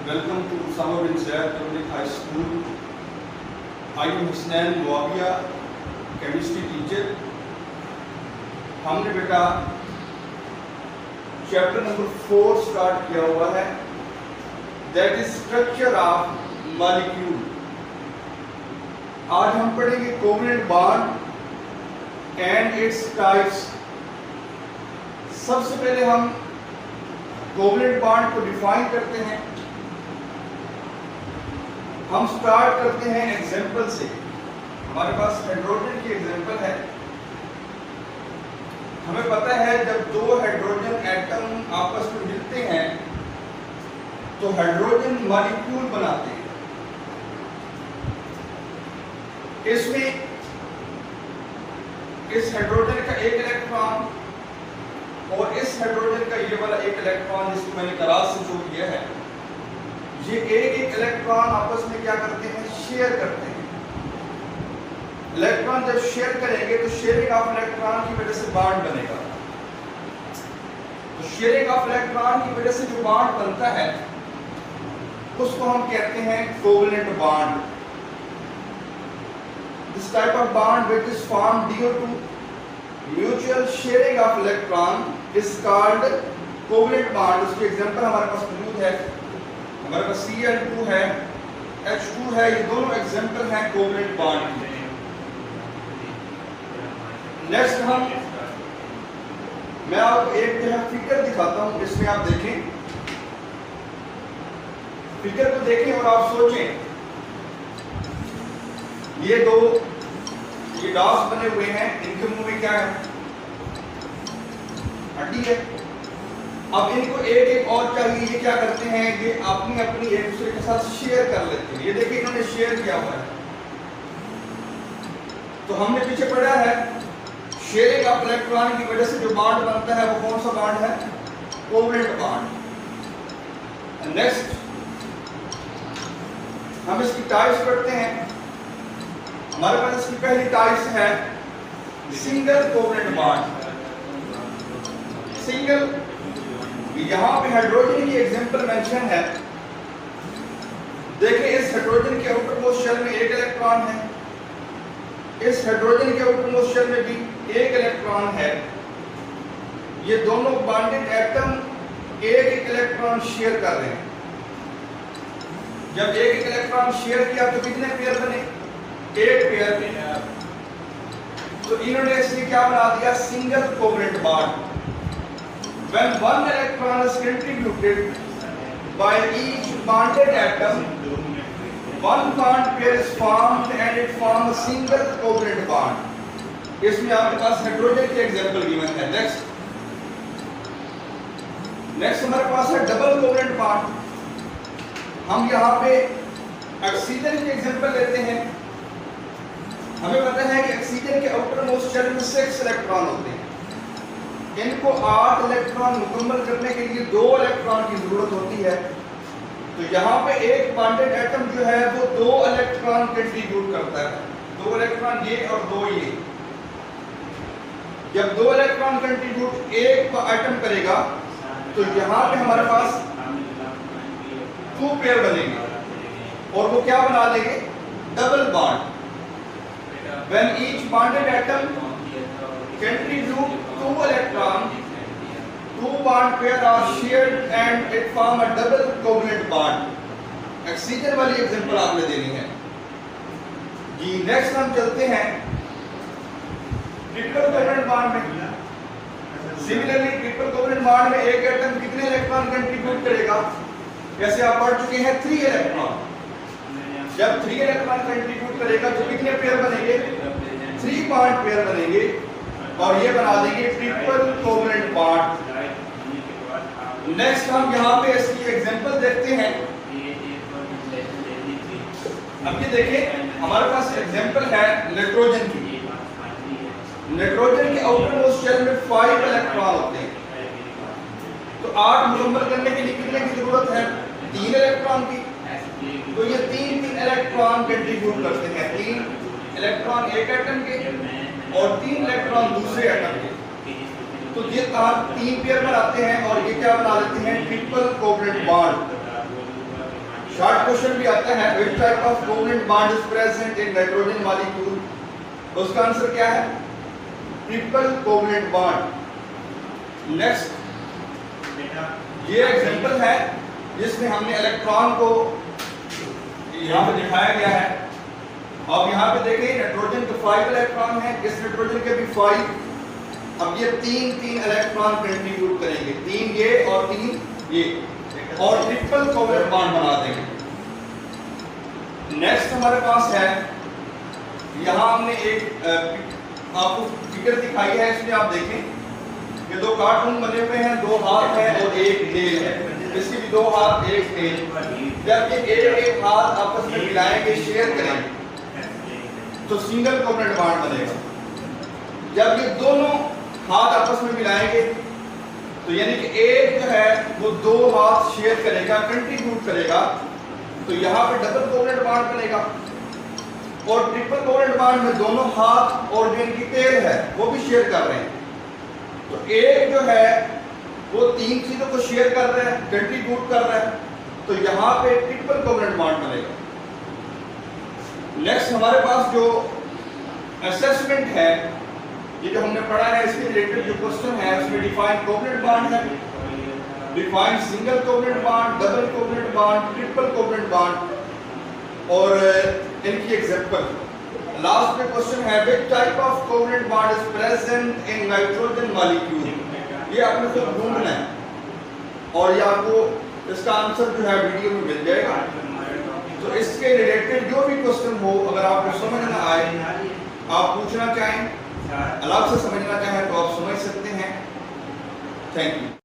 Welcome to Usama bin Zayed Public High School. I am Husnain Muawiya, chemistry teacher. हमने बेटा chapter number 4 start किया हुआ है, that is structure of molecule. आज हम पढ़ेंगे covalent bond and its types. सबसे पहले हम कोवलेंट बॉन्ड को डिफाइन करते हैं। हम स्टार्ट करते हैं एग्जांपल से। हमारे पास हाइड्रोजन की एग्जांपल है। हमें पता है जब दो हाइड्रोजन एटम आपस में मिलते हैं तो हाइड्रोजन मॉलिक्यूल बनाते हैं। इसमें इस हाइड्रोजन का एक इलेक्ट्रॉन और इस हाइड्रोजन का ये वाला एक इलेक्ट्रॉन, जिसको मैंने क्रॉस से शो किया है, ये एक इलेक्ट्रॉन आपस में क्या करते हैं, शेयर करते हैं। इलेक्ट्रॉन जब शेयर करेंगे तो शेयरिंग ऑफ इलेक्ट्रॉन की वजह से बॉन्ड बनेगा। तो शेयरिंग ऑफ इलेक्ट्रॉन की वजह से जो बॉन्ड बनता है उसको हम कहते हैं covalent bond. This type of bond which is formed due to mutual sharing of electron is called covalent bond. उसकी एग्जांपल हमारे पास मौजूद है। हमारे पास Cl2 है, H2 है, ये दोनों एग्जांपल हैं कोवलेंट बॉन्ड के। नेक्स्ट मैं आपको एक जो है फिगर दिखाता हूं, जिसमें आप देखें, फिगर को देखें और आप सोचें। ये दो ये डॉट्स बने हुए हैं, इनके मुंह में क्या है, हड्डी है। अब इनको एक एक और चाहिए, ये क्या करते हैं, ये अपनी अपनी एक दूसरे के साथ शेयर कर लेते हैं। ये देखिए इन्होंने शेयर किया हुआ है। तो हमने पीछे पढ़ा है शेयरिंग ऑफ इलेक्ट्रॉन की वजह से जो बॉन्ड बनता है वो कौन सा बॉन्ड है, कोवलेंट बॉन्ड। नेक्स्ट हम इसकी टाइप्स पढ़ते हैं। हमारे पास इसकी पहली टाइप्स है सिंगल कोवलेंट बॉन्ड। सिंगल, यहां पे हाइड्रोजन की एग्जांपल मेंशन है। देखिए इस हाइड्रोजन के आउटर मोस्ट शेल में एक इलेक्ट्रॉन है, इस हाइड्रोजन के आउटर मोस्ट शेल में भी एक इलेक्ट्रॉन है। ये दोनों बॉन्डेड एटम एक एक इलेक्ट्रॉन शेयर कर रहे हैं। जब एक एक इलेक्ट्रॉन शेयर किया तो कितने पेयर बने, एक पेयर। तो इन्होंने इसलिए क्या बना दिया, single covalent bond. When one electron is contributed by each bonded atom, one bond pair is formed and it forms a single covalent bond। इसमें आपके पास हाइड्रोजन की एग्जांपल गिवन है। नेक्स्ट हमारे पास है डबल कोवलेंट बॉन्ड। हम यहाँ पे oxygen की एग्जांपल लेते हैं। हमें पता है कि ऑक्सीजन के आउटर मोस्ट शेल में 6 इलेक्ट्रॉन होते हैं। इनको 8 इलेक्ट्रॉन मुकम्मल करने के लिए 2 इलेक्ट्रॉन की जरूरत होती है। तो यहाँ पे एक बॉन्डेड एटम जो है वो 2 इलेक्ट्रॉन कंट्रीब्यूट करता है। 2 इलेक्ट्रॉन ये और 2 ये। जब 2 इलेक्ट्रॉन कंट्रीब्यूट एक एटम करेगा तो यहाँ पे हमारे पास 2 पेयर बनेंगे और वो क्या बना देंगे, double bond. When each bonded atom contribute 2 electron, 2 bond pair are shared and it form a double covalent bond। Oxygen वाली एग्जांपल आपने देनी है जी। नेक्स्ट हम चलते हैं ट्रिपल कोवलेंट बॉन्ड में। सिमिलरली ट्रिपल कोवलेंट बॉन्ड में एक एटम कितने इलेक्ट्रॉन कंट्रीब्यूट करेगा, जैसे आप पढ़ चुके हैं 3 इलेक्ट्रॉन। जब 3 इलेक्ट्रॉन कंट्रीब्यूट करेगा तो कितने पेयर बनेंगे, 3 बॉन्ड पेयर बनेंगे और ये बना देंगे ट्रिपल कोवलेंट बॉन्ड। नेक्स्ट हम यहाँ पे इसकी एग्जांपल देखते हैं। अब ये देखें हमारे पास एग्जांपल है नाइट्रोजन की। नाइट्रोजन के आउटर मोस्ट शेल में 5 इलेक्ट्रॉन होते हैं। तो 8 मुकम्मल करने के लिए कितने की जरूरत है, 3 इलेक्ट्रॉन की। तो ये 3 इलेक्ट्रॉन कंट्रीब्यूट करते हैं। 3 इलेक्ट्रॉन एक एटम के और 3 इलेक्ट्रॉन दूसरे एटम के। तो ये 3 पेयर बनाते हैं और ये क्या बना लेते हैं, triple covalent bond. Short question भी आता है, which type of covalent bond is present in nitrogen molecule? तो उसका आंसर क्या है? Triple covalent bond. नेक्स्ट, ये एग्जांपल है जिसमें हमने इलेक्ट्रॉन को यहाँ पे दिखाया गया है। अब यहाँ पे देखें, नाइट्रोजन के 5 इलेक्ट्रॉन है, इस नाइट्रोजन के भी 5। अब ये तीन इलेक्ट्रॉन कंट्रीब्यूट करेंगे, 3 ये और 3 ये, और ट्रिपल कोवलेंट बॉन्ड बना देंगे। नेक्स्ट हमारे पास है, यहाँ हमने एक आपको फिगर दिखाई है, इसमें आप देखें ये 2 कार्टून बने हुए हैं, 2 हाथ है और 1 टेल है, इसकी भी 2 हाथ 1 टेल। जब ये एक हाथ आपस में मिलाएंगे, शेयर करेंगे, तो सिंगल कोवलेंट बॉन्ड बनेगा। जब ये दोनों हाथ आपस में मिलाएंगे, तो यानी कि एक जो है वो 2 हाथ शेयर करेगा, कंट्रीब्यूट करेगा, तो यहाँ पे डबल कोवलेंट बॉन्ड बनेगा। और ट्रिपल कोवलेंट बॉन्ड में दोनों हाथ और जो इनकी टेल है वो भी शेयर कर रहे हैं, तो एक जो है वो 3 चीजों को शेयर कर रहा है, कंट्रीब्यूट कर रहा है, तो यहाँ पे ट्रिपल कोवलेंट बॉन्ड बनेगा। नेक्स्ट हमारे पास जो असेसमेंट है, ये जो हमने पढ़ा है, इसके रिलेटेड जो क्वेश्चन है उसमें डिफाइन कोवलेंट बॉन्ड है, define single covalent bond, double covalent bond, triple covalent bond और इनकी एग्जांपल। लास्ट में क्वेश्चन है, which type of covalent bond is present in nitrogen molecule? ये आपने खुद ढूंढना है और ये आपको इसका आंसर जो है वीडियो में मिल जाएगा। तो इसके रिलेटेड जो भी क्वेश्चन हो, अगर आपको समझ ना आए, आप पूछना चाहें, अलग से समझना चाहें, तो आप समझ सकते हैं। Thank you.